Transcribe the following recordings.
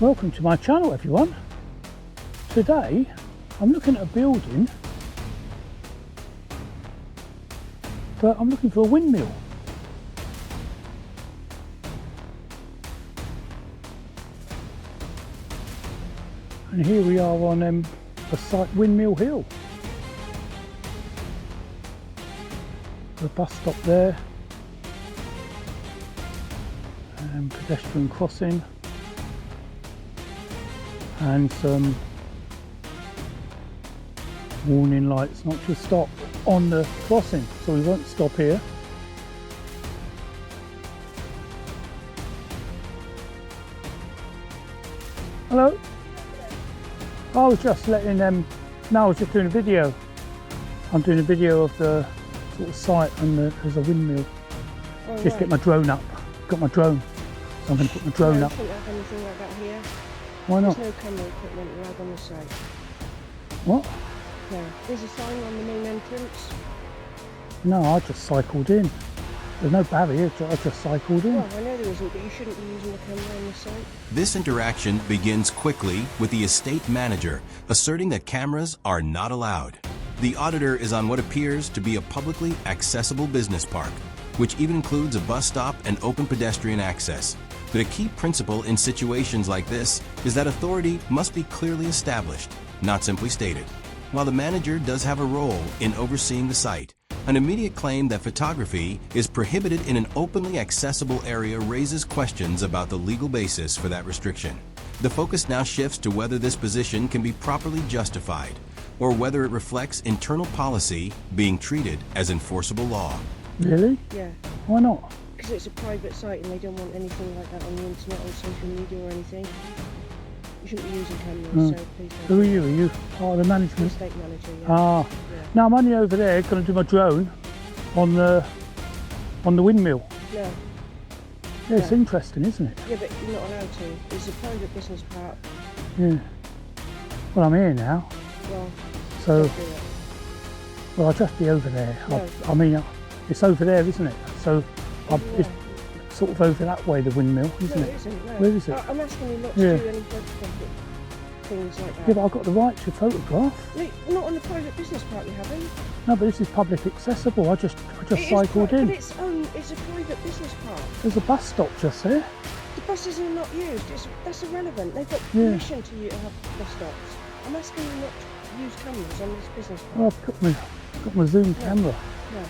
Welcome to my channel, everyone. Today I'm looking at a building, but I'm looking for a windmill. And here we are on a site, Windmill Hill. The bus stop there, and pedestrian crossing, and some warning lights not to stop on the crossing, so we won't stop here. Hello. I was just letting them. No, I was just doing a video. I'm doing a video of the sort of site, and there's a windmill. Oh, just get my drone up. Got my drone, so I'm going to put my drone up. I don't have anything like that here. Why not? There's no camera equipment allowed on the site. What? No. There's a sign on the main entrance. No, I just cycled in. There's no barrier, I just cycled in. Well, I know there isn't, but you shouldn't be using the camera on the site. This interaction begins quickly with the estate manager asserting that cameras are not allowed. The auditor is on what appears to be a publicly accessible business park, which even includes a bus stop and open pedestrian access. But a key principle in situations like this is that authority must be clearly established, not simply stated. While the manager does have a role in overseeing the site, an immediate claim that photography is prohibited in an openly accessible area raises questions about the legal basis for that restriction. The focus now shifts to whether this position can be properly justified, or whether it reflects internal policy being treated as enforceable law. Really? Yeah. Why not? Because it's a private site and they don't want anything like that on the internet, on social media or anything. You shouldn't be using cameras, so please don't. Who are you? Are you part of the management? Estate manager, yeah. Ah. Yeah. No, I'm only over there going to do my drone on the windmill. No. Yeah, it's No. interesting, isn't it? Yeah, but you're not allowed to. It's a private business park. Yeah. Well, I'm here now, Well, so don't do it. well, I'll just be over there. No. I mean, it's over there, isn't it? So it's Yeah. sort of over that way, the windmill, isn't No, it? it isn't, no. Where is it? I'm asking you not Yeah. to do any photographic things like that. Yeah, but I've got the right to photograph. No, not on the private business park you haven't. No, but this is public accessible. I just It is cycled pri- in. But it's a private business park. There's a bus stop just there. The buses are not used. That's irrelevant. They've got Yeah. permission to have bus stops. I'm asking you not to use cameras on this business park. Well, I've got my zoom camera. No.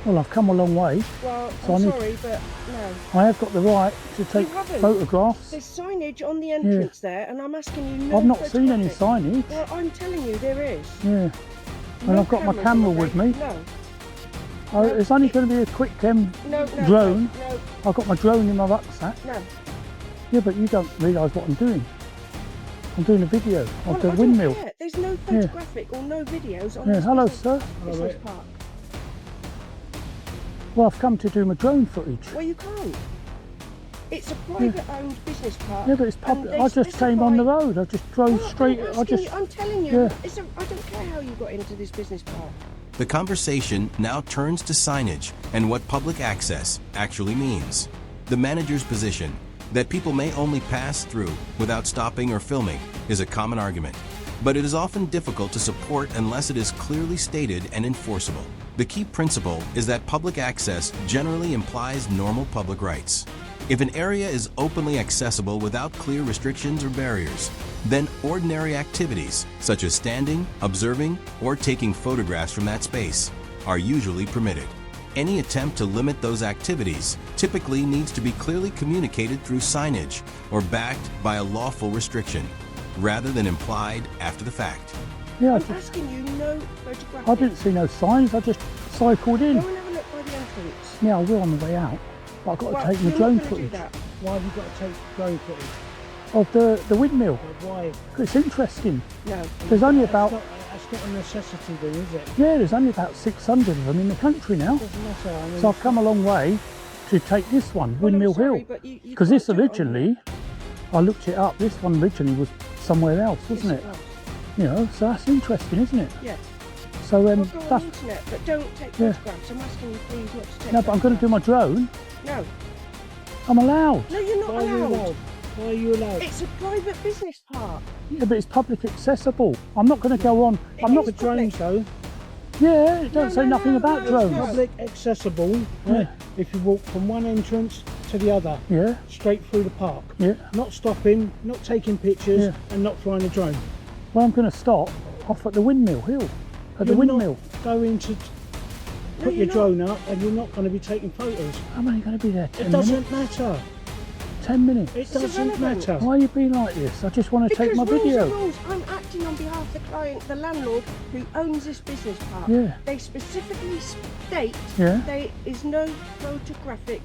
Well, I've come a long way. Well, So I'm I need- sorry, but no. I have got the right to take haven't. photographs. There's signage on the entrance there, and I'm asking you no I've not seen any photographic. signage. Well, I'm telling you there is. Yeah. No And I've got my cameras, camera I'm with afraid. me. No. It's only going to be a quick No, drone. No, I've got my drone in my rucksack. no. Yeah, but you don't realise what I'm doing. I'm doing a video of the I don't windmill. care. There's no photographic or no videos on Yeah, this hello, business, sir. business park. Well, I've come to do my drone footage. Well, you can't. It's a private-owned business park. Yeah, but it's and public. they I just came on the road. I just drove Well, straight. I'm telling you, Yeah. I don't care how you got into this business park. The conversation now turns to signage and what public access actually means. The manager's position that people may only pass through without stopping or filming is a common argument, but it is often difficult to support unless it is clearly stated and enforceable. The key principle is that public access generally implies normal public rights. If an area is openly accessible without clear restrictions or barriers, then ordinary activities such as standing, observing, or taking photographs from that space are usually permitted. Any attempt to limit those activities typically needs to be clearly communicated through signage or backed by a lawful restriction, rather than implied after the fact. Yeah, I'm asking you no photographic. I didn't see no signs. I just cycled in. Go and have a look by the entrance. Yeah, I will on the way out. But I've got Well, to take my you're drone not gonna do footage that. Why have you got to take drone footage? of the windmill. Why? 'Cause it's interesting. No. There's only about That's not a necessity then, is it? yeah, there's only about 600 of them in the country now. Doesn't matter. I mean, So I've come a long way to take this one, Well, I'm Windmill sorry, Hill. but you Because can't this do it on originally, I looked it up. This one originally was somewhere else, wasn't Yes, it? was. You know, so that's interesting, isn't it? Yeah. So Well, go on that's the internet, but don't take Yeah. photographs. I'm asking you please not to take no, but I'm going to do my drone. No. I'm allowed. No, you're not Why are you allowed. allowed? Why are you allowed? It's a private business park. Yeah, but it's public accessible. I'm not going to go on. It I'm not. is The drones though, Yeah, it don't No, say no, nothing no, about no, drones. no. public accessible. Right? If you walk from one entrance to the other, Yeah, straight through the park, yeah. not stopping, not taking pictures, Yeah. and not flying a drone. Well, I'm going to stop off at the windmill hill. At the You're windmill. not going to put you're your not. drone up, and you're not going to be taking photos. I'm only going to be there 10 It minutes. doesn't matter. 10 minutes. It doesn't irrelevant. matter. Why are you being like this? I just want to take Because my rules video. are rules. I'm acting on behalf of the client, the landlord, who owns this business park. Yeah. They specifically state Yeah. there is no photographic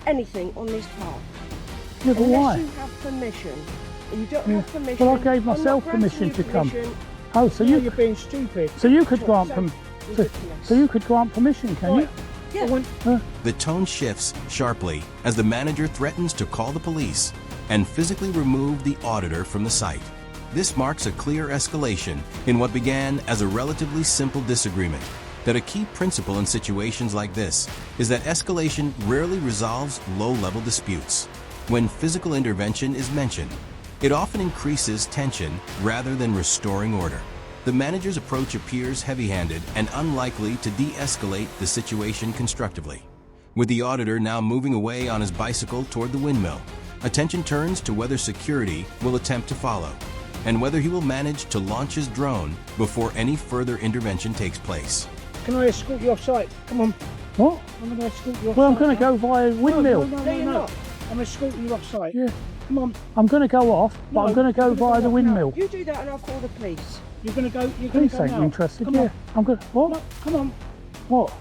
anything on this park. Yeah, but Unless why? you have permission. You don't Yeah. have permission. Well, I gave I'm not myself granting permission you to come. permission. Oh, so Now you you're being stupid. so you could So- grant so so ridiculous. you could grant permission, can Right. you? Yeah. I want The tone shifts sharply as the manager threatens to call the police and physically remove the auditor from the site. This marks a clear escalation in what began as a relatively simple disagreement. That a key principle in situations like this is that escalation rarely resolves low-level disputes. When physical intervention is mentioned, it often increases tension rather than restoring order. The manager's approach appears heavy-handed and unlikely to de-escalate the situation constructively. With the auditor now moving away on his bicycle toward the windmill, attention turns to whether security will attempt to follow, and whether he will manage to launch his drone before any further intervention takes place. Can I escort you off site? Come on. What? I'm going to escort you off Well, I'm site. going to go via windmill. No, you're not. I'm escorting you off site. Yeah. Come on. I'm going to go off, but No, I'm going to go you're gonna via go the off windmill. You do that and I'll call the police. You're going to go. You're going Police to go ain't now. interested. Come Yeah. on. I'm going. What? No, come on. What?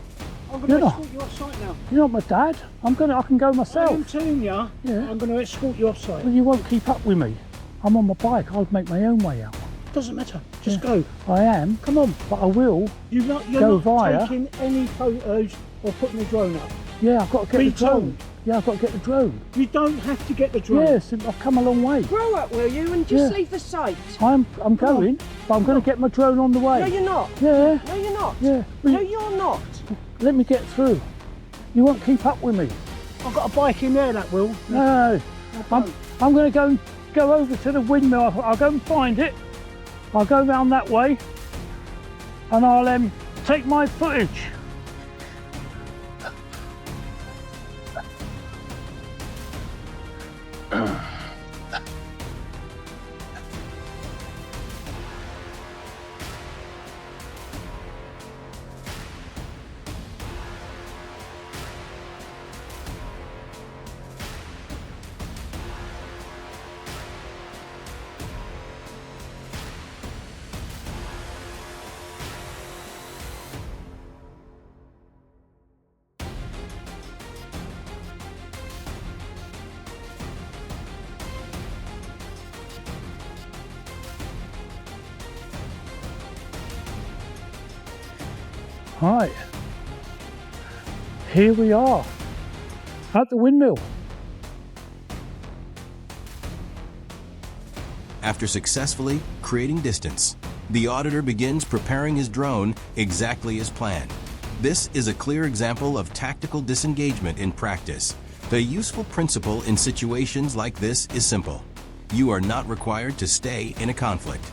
I'm going You're to not. escort you off site now. You're not my dad. I can go I'm myself. telling you. Yeah. I'm going to escort you off site. Well, you won't keep up with me. I'm on my bike. I'll make my own way out. Doesn't matter. Just Yeah. go. I am, Come on. but I will. You're Go not via. taking any photos or putting the drone up. Yeah, I've got to get Be the drone. told. Yeah, I've got to get the drone. You don't have to get the drone. Yes, I've come a long way. Grow up, will you, and just Yeah. leave the site. I'm on. going, but I'm going to get my drone on the way. No, you're not. Yeah, No, you're not. yeah. Well, No, you're not. let me get through. You won't keep up with me. I've got a bike in there that will. No, I'm going to go over to the windmill. I'll go and find it. I'll go round that way, and I'll take my footage. Right, here we are at the windmill. After successfully creating distance, the auditor begins preparing his drone exactly as planned. This is a clear example of tactical disengagement in practice. The useful principle in situations like this is simple. You are not required to stay in a conflict.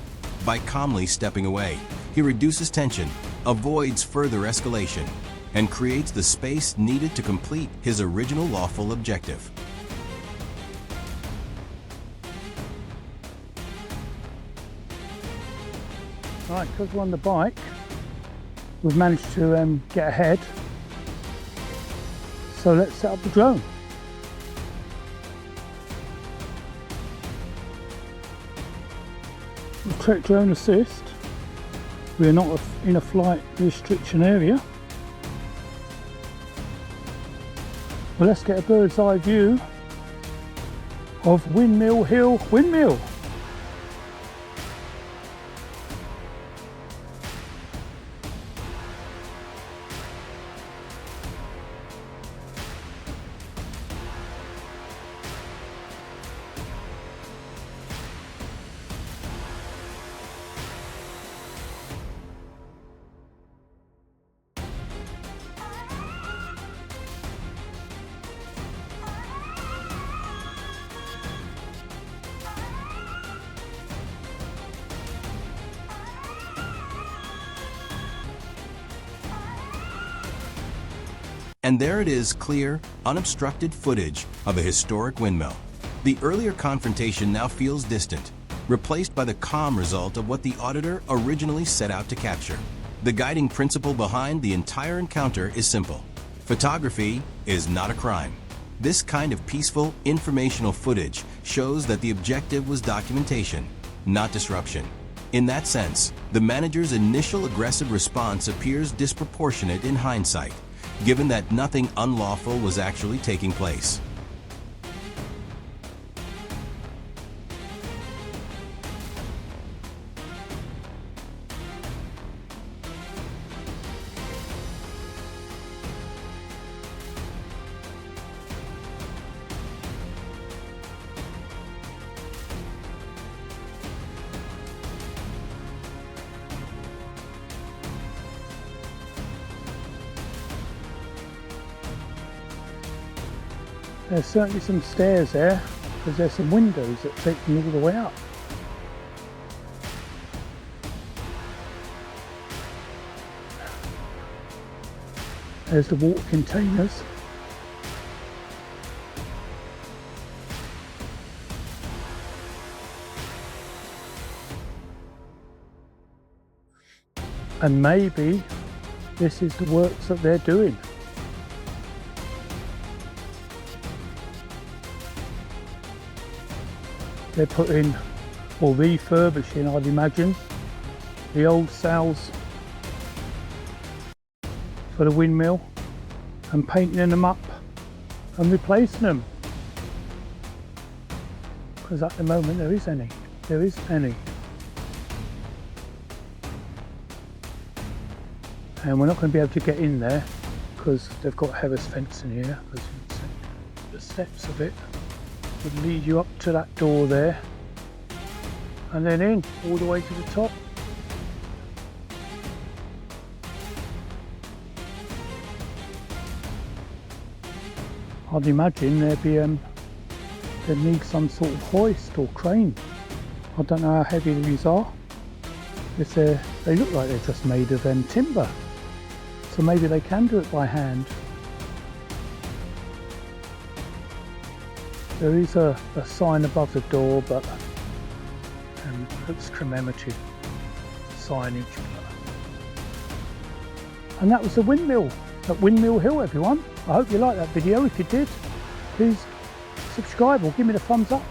By calmly stepping away, he reduces tension, avoids further escalation, and creates the space needed to complete his original lawful objective. Right, because we're on the bike, we've managed to get ahead. So let's set up the drone. We'll check drone assist. We're not in a flight restriction area. Well, let's get a bird's eye view of Windmill Hill Windmill. And there it is, clear, unobstructed footage of a historic windmill. The earlier confrontation now feels distant, replaced by the calm result of what the auditor originally set out to capture. The guiding principle behind the entire encounter is simple. Photography is not a crime. This kind of peaceful, informational footage shows that the objective was documentation, not disruption. In that sense, the manager's initial aggressive response appears disproportionate in hindsight, given that nothing unlawful was actually taking place. There's certainly some stairs there, because there's some windows that take me all the way up. There's the water containers. And maybe this is the works that they're doing. They're putting, or refurbishing, I'd imagine, the old sails for the windmill and painting them up and replacing them. Because at the moment there is any. And we're not going to be able to get in there because they've got Harris fencing here, as you can see. The steps of it would lead you up to that door there and then in all the way to the top. I'd imagine they'd need some sort of hoist or crane. I don't know how heavy these are. They look like they're just made of timber, so maybe they can do it by hand. There is a sign above the door, but it's commemorative signage. And that was the windmill at Windmill Hill, everyone. I hope you liked that video. If you did, please subscribe or give me the thumbs up.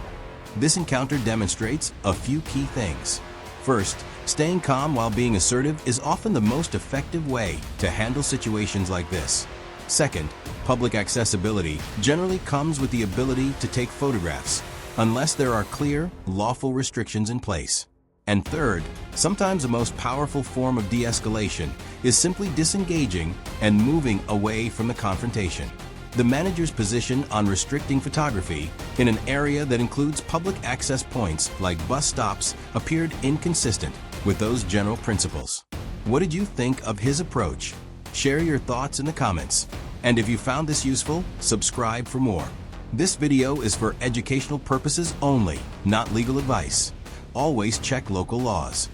This encounter demonstrates a few key things. First, staying calm while being assertive is often the most effective way to handle situations like this. Second, public accessibility generally comes with the ability to take photographs, unless there are clear, lawful restrictions in place. And third, sometimes the most powerful form of de-escalation is simply disengaging and moving away from the confrontation. The manager's position on restricting photography in an area that includes public access points like bus stops appeared inconsistent with those general principles. What did you think of his approach? Share your thoughts in the comments. And if you found this useful, subscribe for more. This video is for educational purposes only, not legal advice. Always check local laws.